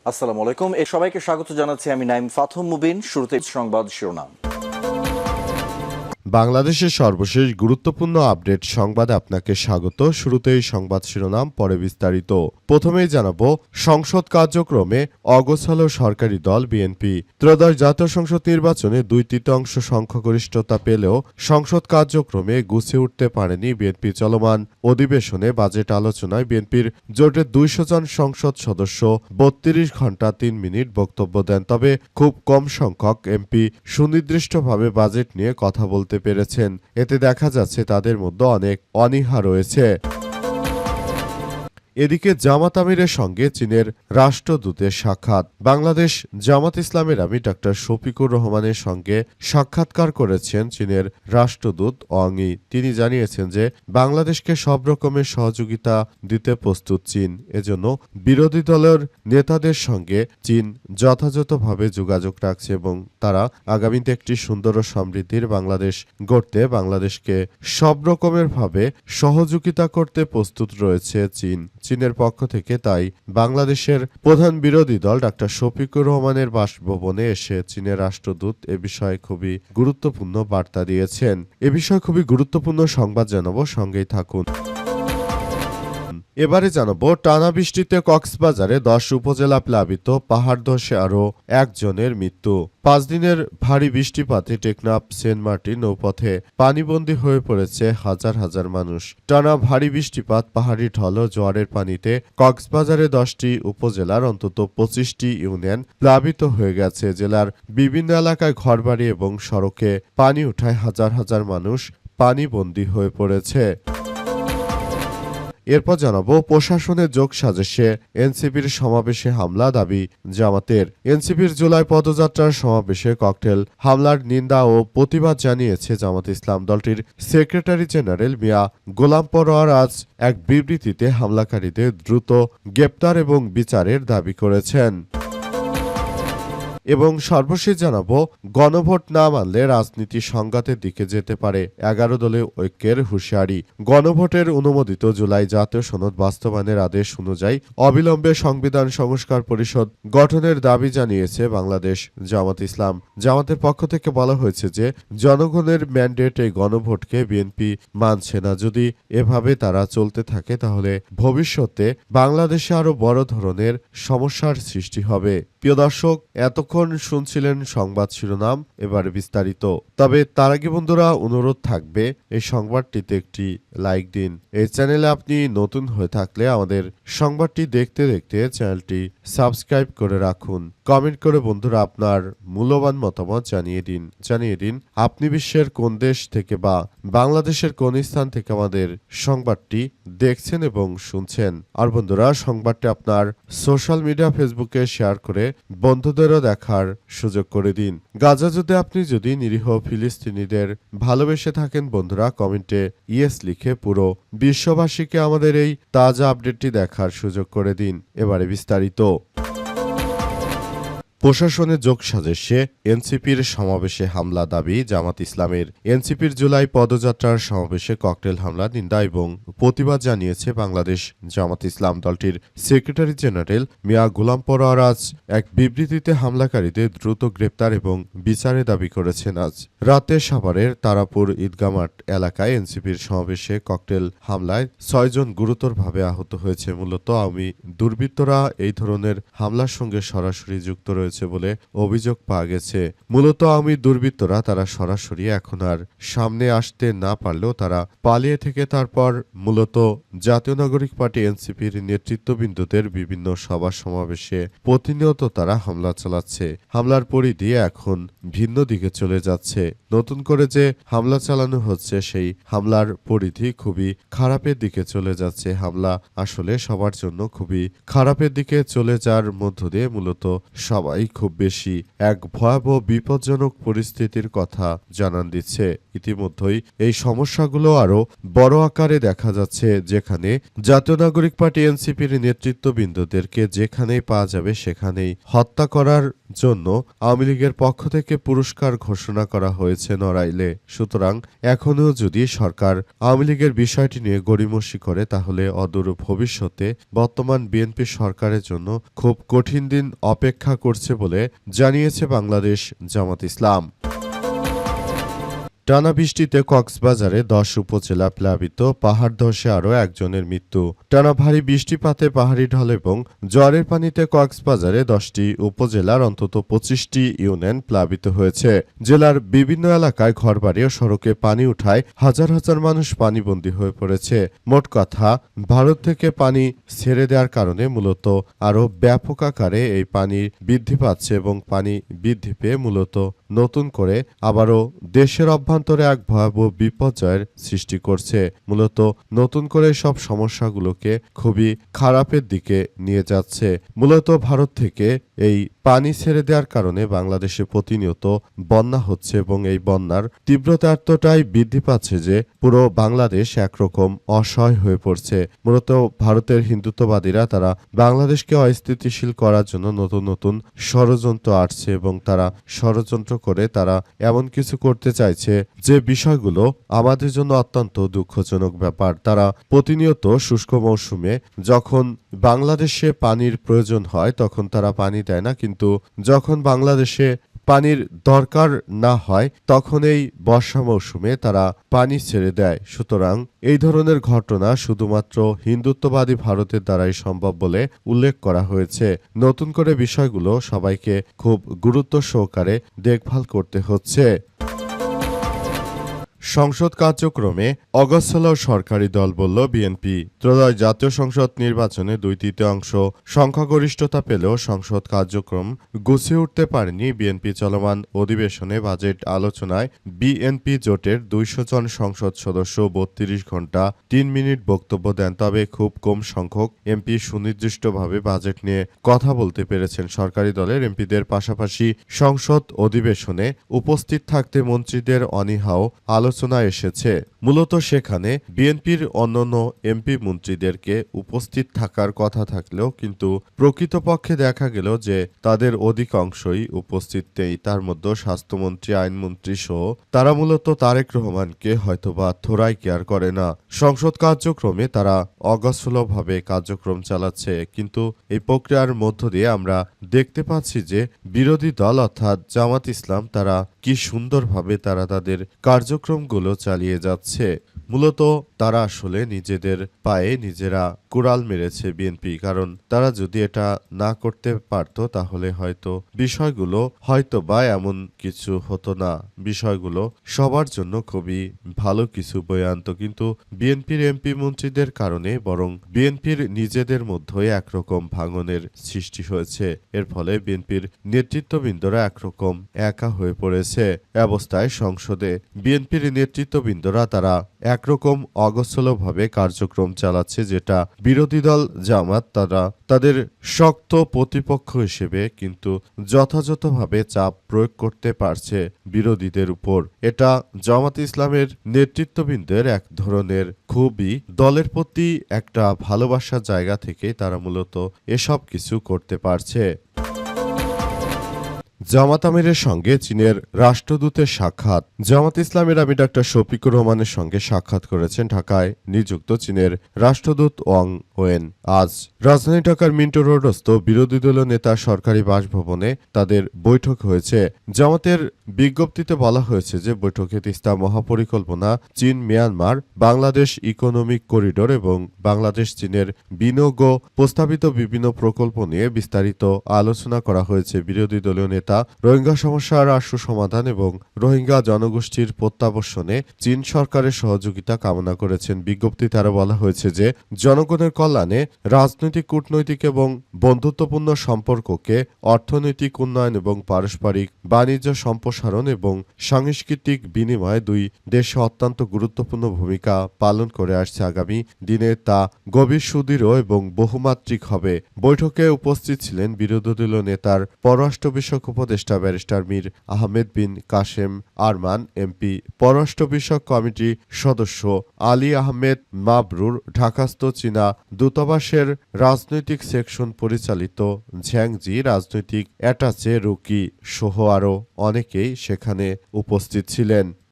আসসালামু আলাইকুম। সবাইকে স্বাগত জানাচ্ছি আমি নাইম ফাথম মুবিন। শুরুতে সংবাদ শিরোনাম। বাংলাদেশের সর্বশেষ গুরুত্বপূর্ণ আপডেট সংবাদে আপনাকে স্বাগত। শুরুতেই সংবাদ শিরোনাম, পরে বিস্তারিত। প্রথমেই জানাবো, সংসদ কার্যক্রমে অগোছাল সরকারি দল বিএনপি। ত্রয়োদশ জাতীয় সংসদ নির্বাচনে 2/3 সংখ্যাগরিষ্ঠতা পেলেও সংসদ কার্যক্রমে গুছিয়ে উঠতে পারেনি বিএনপি। চলমান অধিবেশনে বাজেট আলোচনায় বিএনপির জোটের 200 জন সংসদ সদস্য 32 ঘণ্টা 3 মিনিট বক্তব্য দেন। তবে খুব কম সংখ্যক এমপি সুনির্দিষ্টভাবে বাজেট নিয়ে কথা বলতে পেরেছেন। এতে দেখা যাচ্ছে তাদের মধ্যে অনেক অনীহা রয়েছে। এদিকে জামাত আমিরের সঙ্গে চীনের রাষ্ট্রদূতের সাক্ষাৎ। বাংলাদেশ জামাত ইসলামের আমির ডা শফিকুর রহমানের সঙ্গে সাক্ষাৎকার করেছেন চীনের রাষ্ট্রদূত অং ই। তিনি জানিয়েছেন যে বাংলাদেশকে সব রকমের সহযোগিতা দিতে প্রস্তুত চীন। এজন্য বিরোধী দলের নেতাদের সঙ্গে চীন যথাযথভাবে যোগাযোগ রাখছে এবং তারা আগামীতে একটি সুন্দর ও সমৃদ্ধির বাংলাদেশ গড়তে বাংলাদেশকে সব রকমের ভাবে সহযোগিতা করতে প্রস্তুত রয়েছে চীন। চীনের পক্ষ থেকে তাই বাংলাদেশের প্রধান বিরোধী দল ডা শফিকুর রহমানের বাসভবনে এসে চীনের রাষ্ট্রদূত এ বিষয়ে খুবই গুরুত্বপূর্ণ বার্তা দিয়েছেন। এ বিষয়ে খুবই গুরুত্বপূর্ণ সংবাদ জানাবো, সঙ্গেই থাকুন। এবারে জানাবো, টানা বৃষ্টিতে কক্সবাজারে 10 উপজেলা প্লাবিত, পাহাড় ধসে আরও একজনের মৃত্যু। 5 দিনের ভারী বৃষ্টিপাতে টেকনাফ সেন্ট মার্টিন নৌপথে পানিবন্দী হয়ে পড়েছে হাজার হাজার মানুষ। টানা ভারী বৃষ্টিপাত, পাহাড়ি ঢল ও জোয়ারের পানিতে কক্সবাজারে 10টি উপজেলার অন্তত 25টি ইউনিয়ন প্লাবিত হয়ে গেছে। জেলার বিভিন্ন এলাকায় ঘরবাড়ি এবং সড়কে পানি উঠায় হাজার হাজার মানুষ পানিবন্দী হয়ে পড়েছে। এরপর জানাবো, প্রশাসনের যোগ সাজেশে এনসিপির সমাবেশে হামলা দাবি জামাতের। এনসিপির জুলাই পদযাত্রার সমাবেশে ককটেল হামলার নিন্দা ও প্রতিবাদ জানিয়েছে জামাত ইসলাম। দলটির সেক্রেটারি জেনারেল মিয়া গোলাম পরোয়ার আজ এক বিবৃতিতে হামলাকারীদের দ্রুত গ্রেপ্তার এবং বিচারের দাবি করেছেন। এবং সর্বশেষ জানাবো, গণভোট না মানলে রাজনীতি সংঘাতের দিকে যেতে পারে, 11 দলীয় ঐক্যের হুঁশিয়ারি। গণভোটের অনুমোদিত জুলাই জাতীয় সনদ বাস্তবায়নের আদেশ অনুযায়ী অবিলম্বে সংবিধান সংস্কার পরিষদ গঠনের দাবি জানিয়েছে বাংলাদেশ জামাত ইসলাম। জামাতের পক্ষ থেকে বলা হয়েছে যে জনগণের ম্যান্ডেট এই গণভোটকে বিএনপি মানছে না। যদি এভাবে তারা চলতে থাকে তাহলে ভবিষ্যতে বাংলাদেশে আরো বড় ধরনের সমস্যার সৃষ্টি হবে। প্রিয় দর্শক, এতক্ষণ শুনছিলেন সংবাদ শিরোনাম, এবারে বিস্তারিত। তবে তার আগে বন্ধুরা, অনুরোধ থাকবে এই সংবাদটিতে একটি লাইক দিন। এই চ্যানেলে আপনি নতুন হয়ে থাকলে আমাদের সংবাদটি দেখতে দেখতে চ্যানেলটি সাবস্ক্রাইব করে রাখুন। কমেন্ট করে বন্ধুরা আপনার মূল্যবান মতামত জানিয়ে দিন আপনি বিশ্বের কোন দেশ থেকে বা বাংলাদেশের কোন স্থান থেকে আমাদের সংবাদটি দেখছেন এবং শুনছেন। আর বন্ধুরা, সংবাদটি আপনার সোশ্যাল মিডিয়া ফেসবুকে শেয়ার করে বন্ধুদেরও দেখার সুযোগ করে দিন। গাজা যুদ্ধে আপনি যদি নিরীহ ফিলিস্তিনিদের ভালোবেসে থাকেন বন্ধুরা, কমেন্টে ইয়েস লিখে পুরো বিশ্ববাসীকে আমাদের এই তাজা আপডেটটি দেখার সুযোগ করে দিন। এবারে বিস্তারিত। প্রশাসনের যোগ সাজেশে এনসিপির সমাবেশে হামলা দাবি জামাত ইসলামের। এনসিপির জুলাই পদযাত্রার সমাবেশে ককটেল হামলা নিন্দা এবং প্রতিবাদ জানিয়েছে বাংলাদেশ জামাত ইসলাম। দলটির সেক্রেটারি জেনারেল মিয়া গোলাম পরোয়ার আজ এক বিবৃতিতে হামলাকারীদের দ্রুত গ্রেপ্তার এবং বিচারের দাবি করেছেন। আজ রাতে সাভারের তারাপুর ঈদগাহ মাঠ এলাকায় এনসিপির সমাবেশে ককটেল হামলায় 6 জন গুরুতরভাবে আহত হয়েছে। মূলত আওয়ামী দুর্বৃত্তরা এই ধরনের হামলার সঙ্গে সরাসরি যুক্ত রয়েছে বলে অভিযোগ পাওয়া গেছে। মূলত আওয়ামী দুর্বৃত্তরা তারা সরাসরি এখন আর সামনে আসতে না পারলেও তারা পালিয়ে থেকে তারপর মূলত জাতীয় নাগরিক পার্টি এনসিপির নেতৃত্ববৃন্দদের বিভিন্ন সভা সমাবেশে প্রতিনিয়ত তারা হামলা চালাচ্ছে। হামলার পরিধি এখন ভিন্ন দিকে চলে যাচ্ছে। নতুন করে যে হামলা চালানো হচ্ছে সেই হামলার পরিধি খুবই খারাপের দিকে চলে যাচ্ছে। হামলা আসলে সবার জন্য খুবই খারাপের দিকে চলে যাওয়ার মধ্য দিয়ে মূলত সবাই বলাটাই খুব বেশি। এক ভয়াবহ বিপজ্জনক পরিস্থিতির কথা জানান দিচ্ছে। ইতিমধ্যেই এই সমস্যাগুলো আরও বড় আকারে দেখা যাচ্ছে, যেখানে জাতীয় নাগরিক পার্টি এনসিপির নেতৃত্ববৃন্দদেরকে যেখানেই পাওয়া যাবে সেখানেই হত্যা করার জন্য আওয়ামী লীগের পক্ষ থেকে পুরস্কার ঘোষণা করা হয়েছে নড়াইলে। সুতরাং এখনও যদি সরকার আওয়ামী লীগের বিষয়টি নিয়ে গড়িমসি করে, তাহলে অদূর ভবিষ্যতে বর্তমান বিএনপি সরকারের জন্য খুব কঠিন দিন অপেক্ষা করছে বলে জানিয়েছে বাংলাদেশ জামাত ইসলাম। টানা বৃষ্টিতে কক্সবাজারে ১০ উপজেলা প্লাবিত, পাহাড় ধসে আরও একজনের মৃত্যু। টানা ভারী বৃষ্টিপাতে পাহাড়ি ঢল এবং জ্বরের পানিতে কক্সবাজারে ১০টি উপজেলার অন্তত ২৫টি ইউনিয়ন প্লাবিত হয়েছে। জেলার বিভিন্ন এলাকায় ঘরবাড়ি ও সড়কে পানি উঠায় হাজার হাজার মানুষ পানিবন্দী হয়ে পড়েছে। মোট কথা, ভারত থেকে পানি ছেড়ে দেওয়ার কারণে মূলত আরও ব্যাপক আকারে এই পানি বৃদ্ধি পাচ্ছে এবং পানি বৃদ্ধি পেয়ে মূলত নতুন করে আবারও দেশের অভ্যন্তরে এক ভয়াবহ বিপর্যয়ের সৃষ্টি করছে। মূলত নতুন করে সব সমস্যাগুলোকে খুবই খারাপের দিকে নিয়ে যাচ্ছে। মূলত ভারত থেকে এই পানি ছেড়ে দেওয়ার কারণে বাংলাদেশে প্রতিনিয়ত বন্যা হচ্ছে এবং এই বন্যার তীব্রতা এতটাই বৃদ্ধি পাচ্ছে যে পুরো বাংলাদেশ একরকম অসহায় হয়ে পড়ছে। মূলত ভারতের হিন্দুত্ববাদীরা তারা বাংলাদেশকে অস্থিতিশীল করার জন্য নতুন নতুন ষড়যন্ত্র আঁটছে এবং তারা ষড়যন্ত্র করে তারা এমন কিছু করতে চাইছে যে বিষয়গুলো আমাদের জন্য অত্যন্ত দুঃখজনক ব্যাপার। তারা প্রতিনিয়ত শুষ্ক মৌসুমে যখন বাংলাদেশে পানির প্রয়োজন হয় তখন তারা পানি দেয় না, কিন্তু যখন বাংলাদেশে পানির দরকার না হয় তখন এই বর্ষা মৌসুমে তারা পানি ছেড়ে দেয়। সুতরাং এই ধরনের ঘটনা শুধুমাত্র হিন্দুত্ববাদী ভারতের দ্বারাই সম্ভব বলে উল্লেখ করা হয়েছে। নতুন করে বিষয়গুলো সবাইকে খুব গুরুত্ব সহকারে দেখভাল করতে হচ্ছে। সংসদ কার্যক্রমে অগোছালো সরকারি দল বলল বিএনপি। ত্রয়োদশ জাতীয় সংসদ নির্বাচনে ২/৩ সংখ্যাগরিষ্ঠতা পেলেও সংসদ কার্যক্রম গুছিয়ে উঠতে পারেনি বিএনপি। চলমান অধিবেশনে বাজেট আলোচনায় বিএনপি জোটের ২০০ জন সংসদ সদস্য ৩২ ঘণ্টা ৩ মিনিট বক্তব্য দেন। তবে খুব কম সংখ্যক এমপি সুনির্দিষ্টভাবে বাজেট নিয়ে কথা বলতে পেরেছেন। সরকারি দলের এমপিদের পাশাপাশি সংসদ অধিবেশনে উপস্থিত থাকতে মন্ত্রীদের অনীহাও আলোচনায় এসেছে। মূলত সেখানে বিএনপির অন্যান্য এমপি মন্ত্রীদেরকে উপস্থিত থাকার কথা থাকলেও কিন্তু প্রকৃতপক্ষে দেখা গেল যে তাদের অধিকাংশই উপস্থিত নেই। তার মধ্যে স্বাস্থ্যমন্ত্রী, আইনমন্ত্রী সহ তারা মূলত তারেক রহমানকে হয়তোবা থোড়াই কেয়ার করে না। সংসদ কার্যক্রমে তারা অগোছালোভাবে কার্যক্রম চালাচ্ছে, কিন্তু এই প্রক্রিয়ার মধ্য দিয়ে আমরা দেখতে পাচ্ছি যে বিরোধী দল অর্থাৎ জামাত ইসলাম তারা কি সুন্দরভাবে তারা তাদের কার্যক্রমগুলো চালিয়ে যাচ্ছে। মূলত তারা আসলে নিজেদের পায়ে নিজেরা কুড়াল মেরেছে বিএনপি, কারণ তারা যদি এটা না করতে পারত তাহলে হয়তো বিষয়গুলো হয়তো বা এমন কিছু হতো না। বিষয়গুলো সবার জন্য খুবই ভালো কিছু বয়ে আনত, কিন্তু বিএনপির এমপি মন্ত্রীদের কারণে বরং বিএনপির নিজেদের মধ্যে একরকম ভাঙনের সৃষ্টি হয়েছে। এর ফলে বিএনপির নেতৃত্ববৃন্দরা একরকম একা হয়ে পড়েছে। অবস্থায় সংসদে বিএনপির নেতৃত্ববৃন্দরা তারা একরকম অগোছালোভাবে কার্যক্রম চালাচ্ছে, যেটা বিরোধী দল জামাত তারা তাদের শক্ত প্রতিপক্ষ হিসেবে কিন্তু যথাযথভাবে চাপ প্রয়োগ করতে পারছে বিরোধীদের উপর। এটা জামাত ইসলামের নেতৃত্ববৃন্দের এক ধরনের খুবই দলের প্রতি একটা ভালোবাসার জায়গা থেকে তারা মূলত এসব কিছু করতে পারছে। জামাত আমিরের সঙ্গে চীনের রাষ্ট্রদূতের সাক্ষাৎ। জামাত ইসলামের আমির ডক্টর শফিকুর রহমানের সঙ্গে সাক্ষাৎ করেছেন ঢাকায় নিযুক্ত চীনের রাষ্ট্রদূত ওয়াং ওয়েন। আজ রাজধানী ঢাকার মিন্টো রোডস্থ বিরোধী দলীয় নেতার সরকারি বাসভবনে তাদের বৈঠক হয়েছে। জামাতের বিজ্ঞপ্তিতে বলা হয়েছে যে বৈঠকে তিস্তা মহাপরিকল্পনা, চীন মিয়ানমার বাংলাদেশ ইকোনমিক করিডোর এবং বাংলাদেশ চীনের বিনিয়োগ প্রস্তাবিত বিভিন্ন প্রকল্প নিয়ে বিস্তারিত আলোচনা করা হয়েছে। বিরোধী দলীয় নেতা সহযোগিতা, রোহিঙ্গা সমস্যার আশু সমাধান এবং রোহিঙ্গা জনগোষ্ঠীর প্রত্যাবর্ষণে চীন সরকারের সহযোগিতা কামনা করেছেন। বিজ্ঞপ্তিতে আরও বলা হয়েছে যে জনগণের কল্যাণে রাজনৈতিক, কূটনৈতিক এবং বন্ধুত্বপূর্ণ সম্পর্ককে অর্থনৈতিক উন্নয়ন এবং পারস্পরিক বাণিজ্য সম্প্রসারণ এবং সাংস্কৃতিক বিনিময়ে দুই দেশে অত্যন্ত গুরুত্বপূর্ণ ভূমিকা পালন করে আসছে। আগামী দিনে তা গভীর, সুদৃঢ় এবং বহুমাত্রিক হবে। বৈঠকে উপস্থিত ছিলেন বিরোধী দলীয় নেতার পররাষ্ট্র বিষয়ক উপদেষ্টা ব্যারিস্টার মীর আহমেদ বিন কাশেম আরমান, এমপি, পররাষ্ট্র বিষয়ক কমিটি সদস্য আলী আহমেদ মাবরুর, ঢাকাস্থ চীনা দূতাবাসের রাজনৈতিক সেকশন পরিচালিত ঝ্যাংজি রাজনৈতিক অ্যাটাচে রুকি সহ আরও অনেকেই সেখানে উপস্থিত ছিলেন।